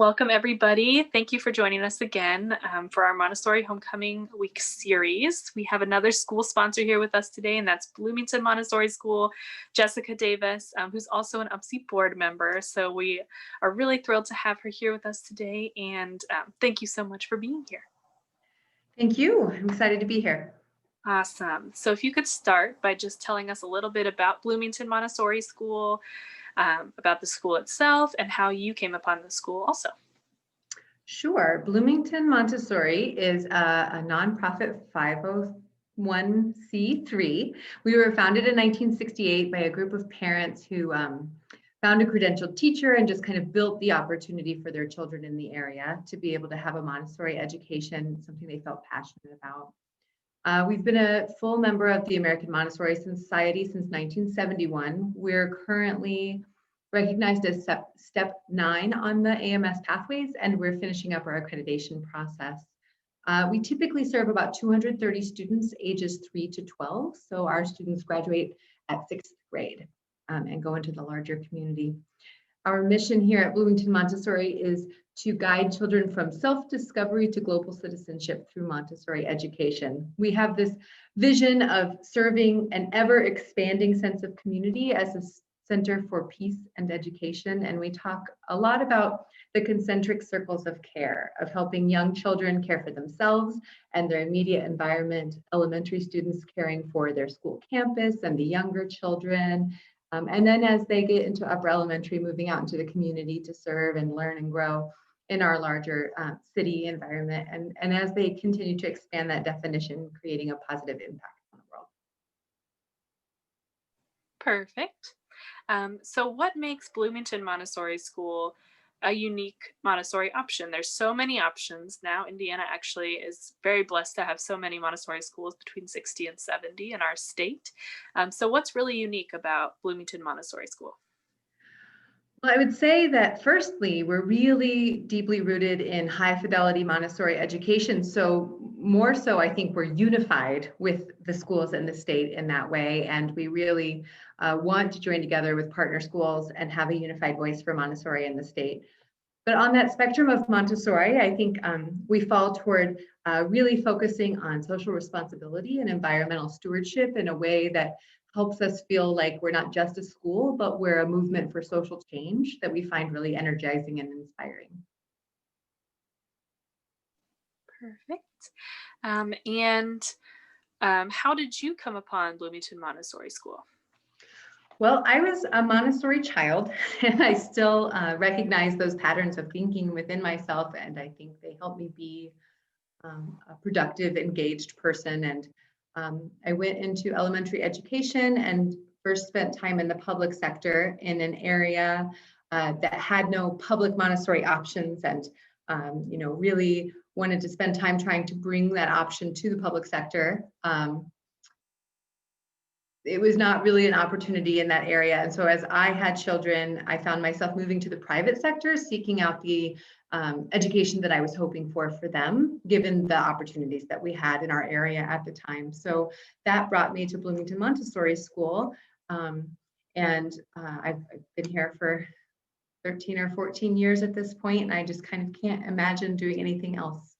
Welcome, everybody. Thank you for joining us again for our Montessori Homecoming Week series. We have another school sponsor here with us today, and that's Bloomington Montessori School, Jessica Davis, who's also an UMSI board member. So we are really thrilled to have her here with us today, and thank you so much for being here. Thank you. I'm excited to be here. Awesome. So if you could start by just telling us a little bit about Bloomington Montessori School, about the school itself, and how you came upon the school also. Sure. Bloomington Montessori is a nonprofit 501c3. We were founded in 1968 by a group of parents who found a credentialed teacher and just kind of built the opportunity for their children in the area to be able to have a Montessori education, something they felt passionate about. We've been a full member of the American Montessori Society since 1971. We're currently recognized as step 9 on the AMS pathways, and we're finishing up our accreditation process. We typically serve about 230 students ages 3 to 12. So our students graduate at 6th grade and go into the larger community. Our mission here at Bloomington Montessori is to guide children from self-discovery to global citizenship through Montessori education. We have this vision of serving an ever-expanding sense of community as a center for peace and education, and we talk a lot about the concentric circles of care, of helping young children care for themselves and their immediate environment, elementary students caring for their school campus and the younger children, and then as they get into upper elementary, moving out into the community to serve and learn and grow in our larger city environment, and as they continue to expand that definition, creating a positive impact on the world. Perfect. So what makes Bloomington Montessori School a unique Montessori option? There's so many options now. Indiana actually is very blessed to have so many Montessori schools, between 60 and 70 in our state. So what's really unique about Bloomington Montessori School? Well, I would say that firstly, we're really deeply rooted in high fidelity Montessori education. So more so, I think we're unified with the schools in the state in that way. And we really want to join together with partner schools and have a unified voice for Montessori in the state. But on that spectrum of Montessori, I think we fall toward really focusing on social responsibility and environmental stewardship in a way that helps us feel like we're not just a school, but we're a movement for social change that we find really energizing and inspiring. Perfect. How did you come upon Bloomington Montessori School? Well, I was a Montessori child, and I still recognize those patterns of thinking within myself, and I think they help me be a productive, engaged person. And I went into elementary education and first spent time in the public sector in an area that had no public Montessori options, and really wanted to spend time trying to bring that option to the public sector. It was not really an opportunity in that area. And so as I had children, I found myself moving to the private sector, seeking out the education that I was hoping for them, given the opportunities that we had in our area at the time. So that brought me to Bloomington Montessori School. I've been here for 13 or 14 years at this point, and I just kind of can't imagine doing anything else.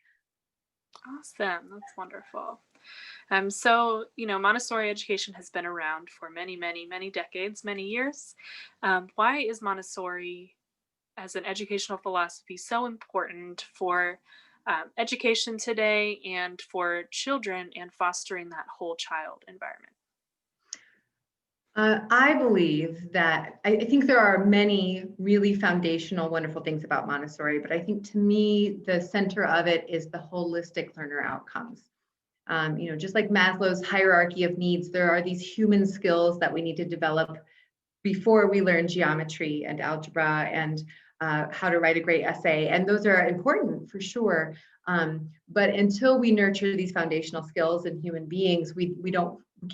Awesome, that's wonderful. So, Montessori education has been around for many, many, many decades, many years. Why is Montessori as an educational philosophy so important for education today and for children and fostering that whole child environment? I believe that I think there are many really foundational, wonderful things about Montessori, but I think to me, the center of it is the holistic learner outcomes. Just like Maslow's hierarchy of needs, there are these human skills that we need to develop before we learn geometry and algebra and how to write a great essay. And those are important for sure. But until we nurture these foundational skills in human beings, we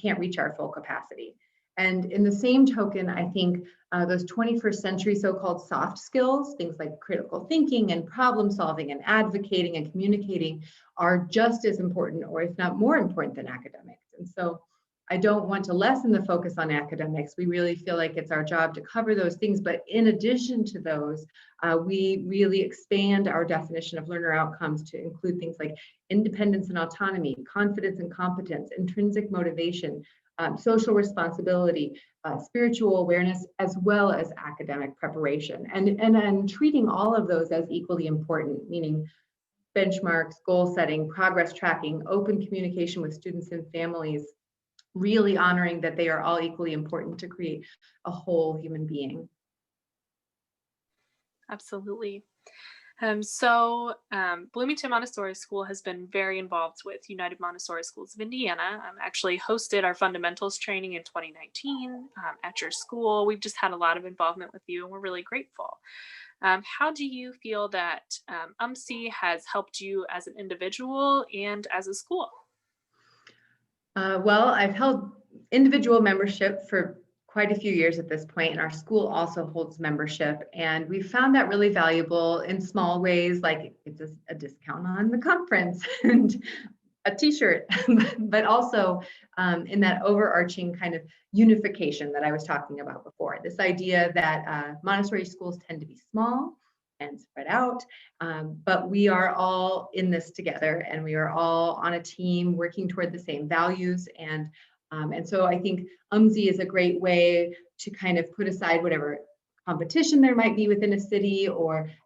can't reach our full capacity. And in the same token, I think those 21st century so-called soft skills, things like critical thinking and problem solving and advocating and communicating, are just as important, or if not more important, than academics. And so I don't want to lessen the focus on academics. We really feel like it's our job to cover those things. But in addition to those, we really expand our definition of learner outcomes to include things like independence and autonomy, confidence and competence, intrinsic motivation, social responsibility, spiritual awareness, as well as academic preparation. And treating all of those as equally important, meaning benchmarks, goal setting, progress tracking, open communication with students and families, really honoring that they are all equally important to create a whole human being. Absolutely. Bloomington Montessori School has been very involved with United Montessori Schools of Indiana. Actually hosted our fundamentals training in 2019 at your school. We've just had a lot of involvement with you, and we're really grateful. How do you feel that UMSI has helped you as an individual and as a school? Well, I've held individual membership for quite a few years at this point, and our school also holds membership. And we found that really valuable in small ways, like it's a discount on the conference and a t-shirt, but also in that overarching kind of unification that I was talking about before. This idea that Montessori schools tend to be small and spread out, but we are all in this together, and we are all on a team working toward the same values. And so I think UMSI is a great way to kind of put aside whatever competition there might be within a city,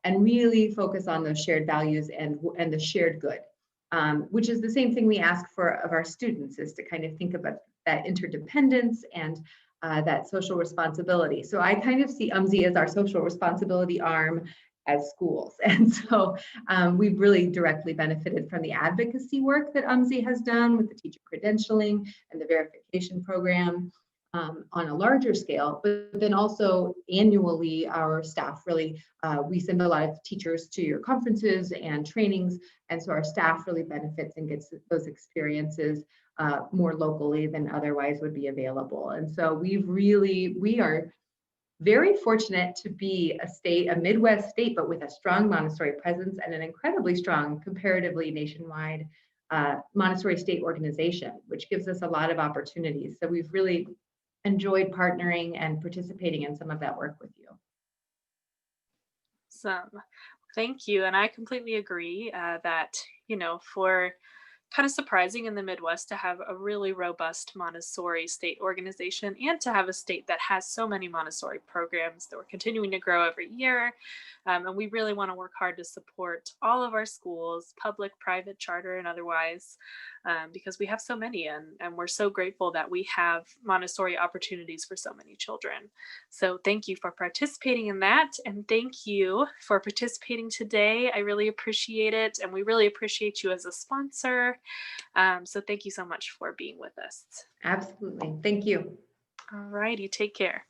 and really focus on those shared values and the shared good, which is the same thing we ask for of our students, is to kind of think about that interdependence and that social responsibility. So I kind of see UMSI as our social responsibility arm as schools. And so we've really directly benefited from the advocacy work that UMSI has done with the teacher credentialing and the verification program on a larger scale. But then also annually, our staff really, we send a lot of teachers to your conferences and trainings. And so our staff really benefits and gets those experiences more locally than otherwise would be available. And so we are very fortunate to be a Midwest state, but with a strong Montessori presence and an incredibly strong, comparatively nationwide Montessori state organization, which gives us a lot of opportunities. So we've really enjoyed partnering and participating in some of that work with you. Thank you. And I completely agree that, for kind of surprising in the Midwest to have a really robust Montessori state organization and to have a state that has so many Montessori programs that we're continuing to grow every year. And we really want to work hard to support all of our schools, public, private, charter, and otherwise, because we have so many, and we're so grateful that we have Montessori opportunities for so many children. So thank you for participating in that. And thank you for participating today. I really appreciate it. And we really appreciate you as a sponsor. So thank you so much for being with us. Absolutely. Thank you. All righty. Take care.